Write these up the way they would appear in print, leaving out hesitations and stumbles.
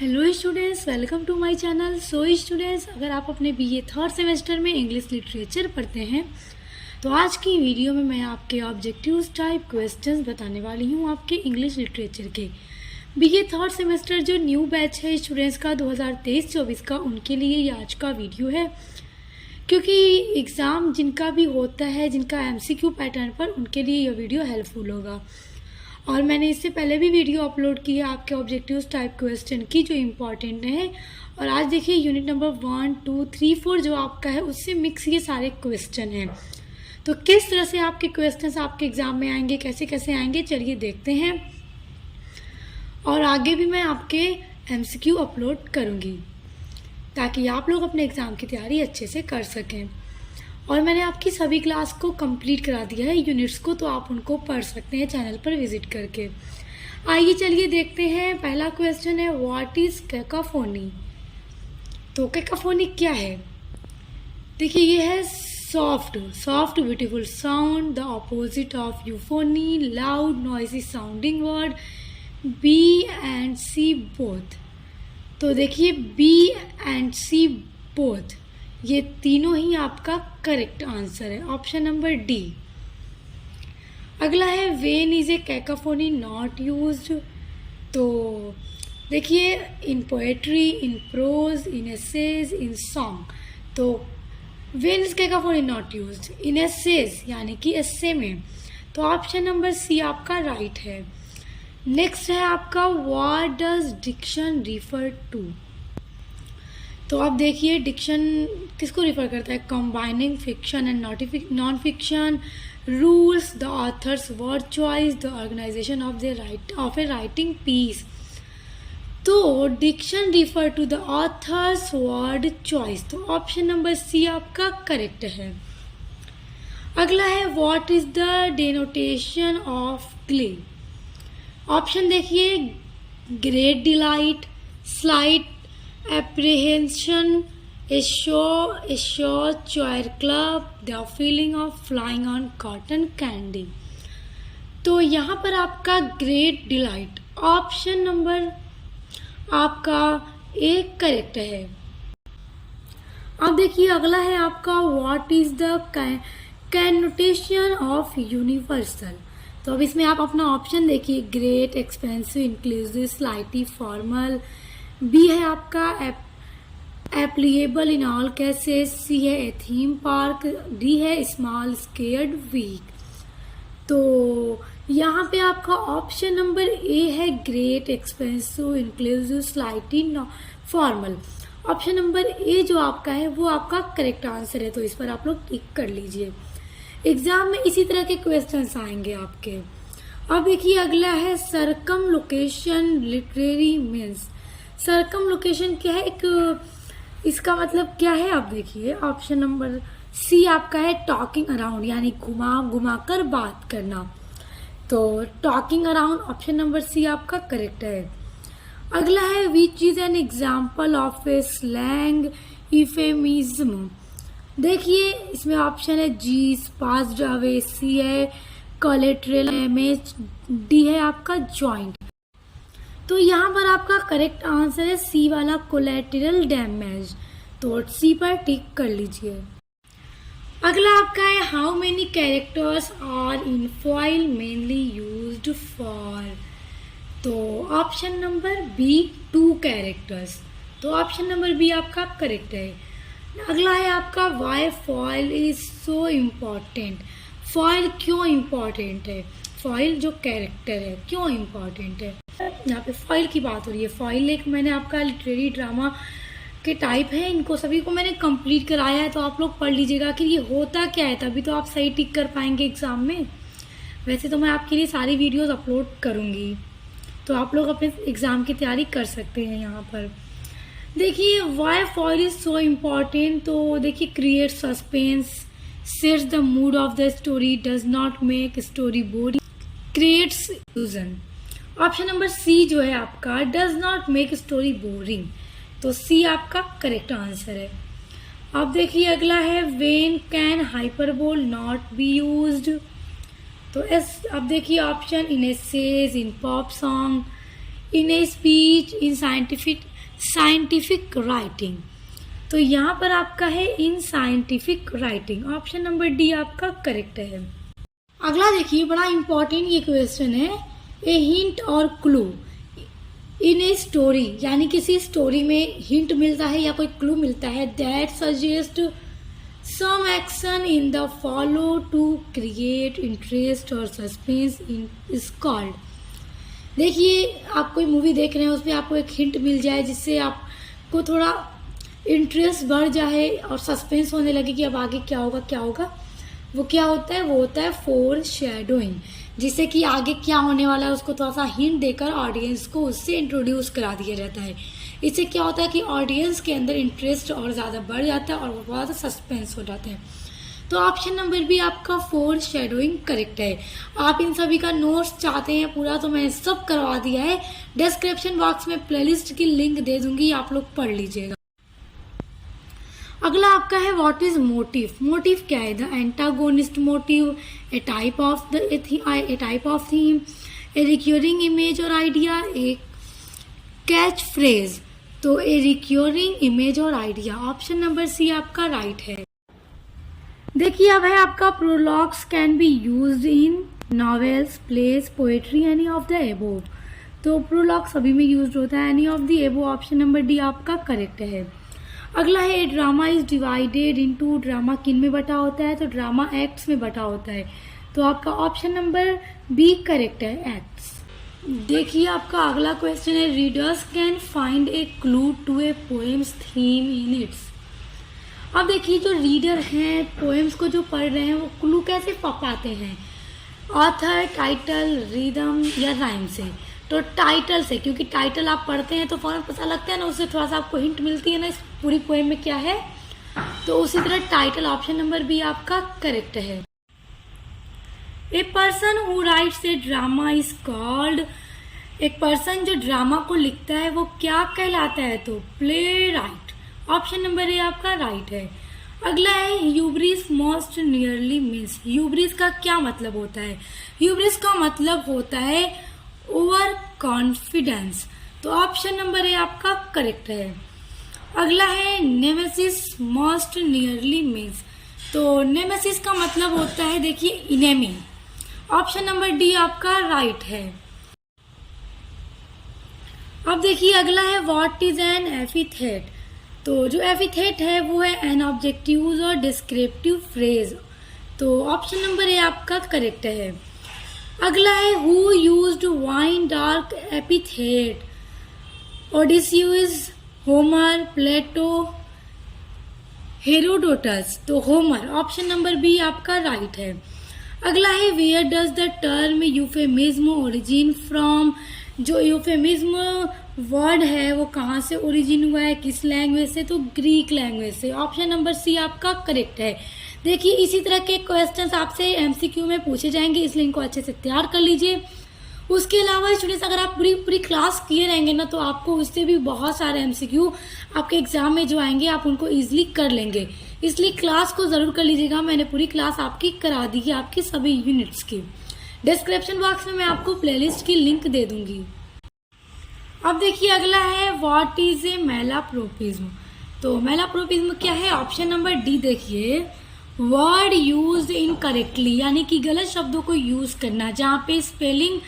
Hello students, welcome to my channel. So students, अगर आप अपने बीए थर्ड सेमेस्टर में इंग्लिश लिटरेचर पढ़ते हैं तो आज की वीडियो में मैं आपके ऑब्जेक्टिव्स टाइप क्वेश्चंस बताने वाली हूँ आपके इंग्लिश लिटरेचर के। बीए थर्ड सेमेस्टर जो न्यू बैच है स्टूडेंट्स का 2023-24 का, उनके लिए ये आज का वीडियो है, क्योंकि एग्ज़ाम जिनका भी होता है, जिनका एमसीक्यू पैटर्न पर, उनके लिए यह वीडियो हेल्पफुल होगा। और मैंने इससे पहले भी वीडियो अपलोड की है आपके ऑब्जेक्टिव्स टाइप क्वेश्चन की, जो इम्पॉर्टेंट है। और आज देखिए यूनिट नंबर 1, 2, 3, 4 जो आपका है उससे मिक्स ये सारे क्वेश्चन हैं। तो किस तरह से आपके क्वेश्चंस आपके एग्जाम में आएंगे, कैसे कैसे आएंगे, चलिए देखते हैं। और आगे भी मैं आपके एमसीक्यू अपलोड करूँगी ताकि आप लोग अपने एग्ज़ाम की तैयारी अच्छे से कर सकें। और मैंने आपकी सभी क्लास को कंप्लीट करा दिया है, यूनिट्स को, तो आप उनको पढ़ सकते हैं चैनल पर विजिट करके। आइए चलिए देखते हैं। पहला क्वेश्चन है, व्हाट इज़ कैकोफोनी। तो कैकोफोनी क्या है? देखिए ये है soft beautiful sound, the opposite of euphony, loud noisy sounding word, B and C both. तो देखिए बी एंड सी बोथ, ये तीनों ही आपका करेक्ट आंसर है, ऑप्शन नंबर डी। अगला है, when is a cacophony not used. तो देखिए in poetry, in prose, in essays, in song. तो when is cacophony not used in essays, यानी कि एसे में, तो ऑप्शन नंबर सी आपका राइट है। नेक्स्ट है आपका, what does diction refer to. तो आप देखिए डिक्शन किसको रिफर करता है? Combining fiction and non fiction, rules, the author's word choice, the organisation of a writing piece. तो diction refer to the author's word choice, तो ऑप्शन नंबर सी आपका correct है। अगला है, what is the denotation of glee. Option देखिए, great delight, slight apprehension, a shore choir club, the feeling of flying on cotton candy। तो यहाँ पर आपका ग्रेट डिलाइट, ऑप्शन नंबर आपका एक करेक्ट है। अब देखिए अगला है आपका, what is the connotation of universal. तो अब इसमें आप अपना ऑप्शन देखिए, great, expensive, inclusive, slightly formal. B है आपका applicable in all cases, C है ए थीम पार्क, डी है स्मॉल स्केयर्ड वीक। तो यहाँ पे आपका ऑप्शन नंबर ए है great, expensive, inclusive, slightly formal. Option number A जो आपका है वो आपका करेक्ट आंसर है, तो इस पर आप लोग टिक कर लीजिए। एग्जाम में इसी तरह के क्वेश्चंस आएंगे आपके। अब देखिए अगला है, सरकम लोकेशन लिटरेरी मीन्स। सरकम लोकेशन क्या है? इसका मतलब क्या है? आप देखिए ऑप्शन नंबर सी आपका है टॉकिंग अराउंड, यानी घुमा कर बात करना। तो talking around, option number C आपका करेक्ट है। अगला है, which is an example of a slang euphemism. देखिए इसमें ऑप्शन है जी, पास्ड अवे, सी है कोलेटरल डैमेज, डी है आपका ज्वाइंट। तो यहाँ पर आपका करेक्ट आंसर है सी वाला, कोलेटरल डैमेज। तो सी पर टिक कर लीजिए। अगला आपका है, how many characters are in foil mainly used for. तो ऑप्शन नंबर बी 2 कैरेक्टर्स, तो ऑप्शन नंबर बी आपका करेक्ट है। अगला है आपका, why foil is so important. Foil क्यों इम्पॉर्टेंट है? फॉइल जो कैरेक्टर है क्यों इम्पॉर्टेंट है? यहाँ पे फॉइल की बात हो रही है। फॉइल एक मैंने आपका लिटरेरी ड्रामा के टाइप है, इनको सभी को मैंने कंप्लीट कराया है, तो आप लोग पढ़ लीजिएगा कि ये होता क्या है, तभी तो आप सही टिक कर पाएंगे एग्जाम में। वैसे तो मैं आपके लिए सारी वीडियोस अपलोड करूँगी, तो आप लोग अपने एग्जाम की तैयारी कर सकते हैं। यहाँ पर देखिए why foil is so important. तो देखिए, create suspense, sets the mood of the story, does not make story boring, creates illusion. Option number C जो है आपका, does not make story boring, तो सी आपका करेक्ट आंसर है। अब देखिए अगला है, when can hyperbole not be used. तो अब देखिए option, in essays, in pop song, in a speech, in scientific scientific writing. तो यहाँ पर आपका है in scientific writing. Option number D आपका करेक्ट है। अगला देखिए, बड़ा इंपॉर्टेंट ये क्वेश्चन है। A hint or clue in a story, यानी किसी स्टोरी में हिंट मिलता है या कोई क्लू मिलता है that suggest some action in the follow to create interest और सस्पेंस इन इज कॉल्ड। देखिए, आप कोई मूवी देख रहे हैं, उसमें आपको एक हिंट मिल जाए जिससे आपको थोड़ा इंटरेस्ट बढ़ जाए और सस्पेंस होने लगे कि अब आगे क्या होगा क्या होगा। वो क्या होता है? वो होता है फोर शैडोइंग, जिससे कि आगे क्या होने वाला है उसको थोड़ा सा हिंट देकर ऑडियंस को उससे इंट्रोड्यूस करा दिया जाता है। इससे क्या होता है कि ऑडियंस के अंदर इंटरेस्ट और ज़्यादा बढ़ जाता है और वो बहुत सस्पेंस हो जाते हैं। तो ऑप्शन नंबर बी आपका फोर शैडोइंग करेक्ट है। आप इन सभी का नोट्स चाहते हैं पूरा, तो मैंने सब करवा दिया है। डिस्क्रिप्शन बॉक्स में प्लेलिस्ट की लिंक दे दूंगी, आप लोग पढ़ लीजिएगा। अगला आपका है व्हाट इज मोटिव। मोटिव क्या है? The antagonist motive, a type of theme, a recurring image और आइडिया, ए कैच फ्रेज। तो ए रिक्योरिंग इमेज और आइडिया, ऑप्शन नंबर सी आपका राइट है। देखिए, अब है आपका prologues can be used in novels, plays, poetry, any of the above. तो प्रोलॉग सभी में यूज होता है, any of the above, option number D आपका करेक्ट है। अगला है drama is divided into, drama किन में बटा होता है? तो ड्रामा एक्ट्स में बटा होता है। तो आपका ऑप्शन नंबर बी करेक्ट है, एक्ट्स। देखिए, आपका अगला क्वेश्चन है readers can find a clue to a poem's theme in its. अब देखिए, जो रीडर हैं पोएम्स को जो पढ़ रहे हैं वो क्लू कैसे पाते हैं? ऑथर, टाइटल, रिदम या राइम से? तो टाइटल से, क्योंकि टाइटल आप पढ़ते हैं तो फौरन पता लगता है ना, उससे थोड़ा सा आपको हिंट मिलती है ना इस पूरी पोएम में क्या है। तो उसी तरह टाइटल, ऑप्शन नंबर बी आपका करेक्ट है। A person who writes a drama is called, एक पर्सन जो ड्रामा को लिखता है वो क्या कहलाता है? तो play right, option number A आपका राइट है। अगला है hubris most nearly means. Hubris का क्या मतलब होता है? ह्यूब्रिस का मतलब होता है ओवर कॉन्फिडेंस। तो ऑप्शन नंबर ए आपका करेक्ट है। अगला है नेमेसिस मोस्ट नियरली मीन्स। तो नेमेसिस का मतलब होता है देखिए इनेमी, ऑप्शन नंबर डी आपका राइट है। अब देखिए, अगला है व्हाट इज एन एपिथेट। तो जो एपिथेट है वो है an objective or descriptive phrase. तो ऑप्शन नंबर ए आपका करेक्ट है। अगला है who used wine dark epithet. Odysseus, Homer, Plato, Herodotus. तो होमर, ऑप्शन नंबर बी आपका राइट है। अगला है where does the term euphemism origin from. जो यूफेमिज्म वर्ड है वो कहाँ से ओरिजिन हुआ है, किस लैंग्वेज से? तो ग्रीक लैंग्वेज से, ऑप्शन नंबर सी आपका करेक्ट है। देखिए, इसी तरह के क्वेश्चंस आपसे एमसीक्यू में पूछे जाएंगे, इसलिए इनको अच्छे से तैयार कर लीजिए। उसके अलावा स्टूडेंट्स, अगर आप पूरी क्लास किए रहेंगे ना तो आपको उससे भी बहुत सारे एमसीक्यू आपके एग्जाम में जो आएंगे आप उनको इजीली कर लेंगे, इसलिए क्लास को जरूर कर लीजिएगा। मैंने पूरी क्लास आपकी करा दी है, आपकी सभी यूनिट्स की। डिस्क्रिप्शन बॉक्स में मैं आपको प्लेलिस्ट की लिंक दे दूंगी। अब देखिए, अगला है व्हाट इज ए मैलाप्रोपिज्म। तो मैलाप्रोपिज्म क्या है? ऑप्शन नंबर डी देखिए, वर्ड यूज इनकरेक्टली, यानी कि गलत शब्दों को यूज करना, जहाँ पे स्पेलिंग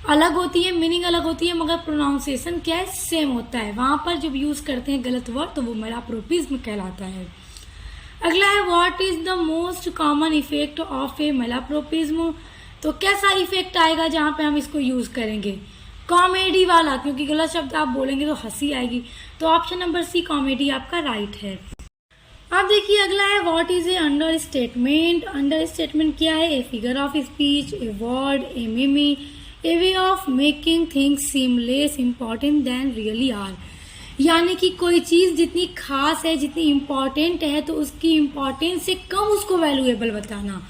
अलग होती है, मीनिंग अलग होती है, मगर प्रोनाउंसिएशन क्या है? सेम होता है। वहां पर जब यूज करते हैं गलत वर्ड तो वो मैलाप्रोपिज्म कहलाता है। अगला है what is the most common effect of a malapropism. तो कैसा इफेक्ट आएगा जहाँ पे हम इसको यूज करेंगे? कॉमेडी वाला, क्योंकि गलत शब्द आप बोलेंगे तो हंसी आएगी। तो ऑप्शन नंबर सी कॉमेडी आपका राइट है। अब देखिए, अगला है what is a understatement. Understatement क्या है? A figure of speech, a word, a mime, a way of making things seem less important than really are. यानी कि कोई चीज जितनी खास है, जितनी इम्पोर्टेंट है, तो उसकी इम्पोर्टेंस से कम उसको वैल्यूएबल बताना।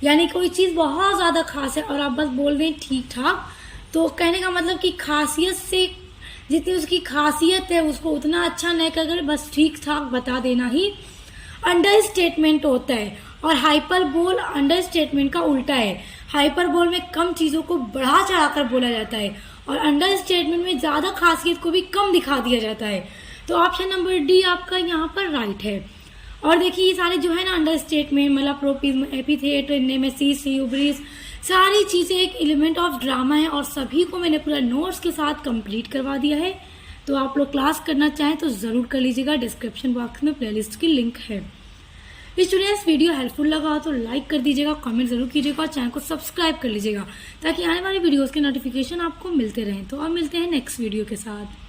यानी कोई चीज बहुत ज्यादा खास है और आप बस बोल रहे हैं ठीक ठाक, तो कहने का मतलब कि खासियत से जितनी उसकी खासियत है उसको उतना अच्छा नहीं कर, बस ठीक ठाक बता देना ही अंडर स्टेटमेंट होता है। और हाइपरबोल अंडर स्टेटमेंट का उल्टा है। हाइपरबोल में कम चीजों को बढ़ा चढ़ाकर बोला जाता है और अंडर स्टेटमेंट में ज़्यादा खासियत को भी कम दिखा दिया जाता है। तो ऑप्शन नंबर डी आपका यहाँ पर राइट है। और देखिए ये सारे जो है ना understatement malapropism, epithet, nemesis, hubris, सारी चीज़ें एक एलिमेंट ऑफ ड्रामा है और सभी को मैंने पूरा नोट्स के साथ कंप्लीट करवा दिया है। तो आप लोग क्लास करना चाहें तो ज़रूर कर लीजिएगा, डिस्क्रिप्शन बॉक्स में प्लेलिस्ट की लिंक है। स्टूडेंट्स वीडियो हेल्पफुल लगा तो लाइक कर दीजिएगा, कमेंट जरूर कीजिएगा और चैनल को सब्सक्राइब कर लीजिएगा ताकि आने वाली वीडियोस के नोटिफिकेशन आपको मिलते रहें। तो अब मिलते हैं नेक्स्ट वीडियो के साथ।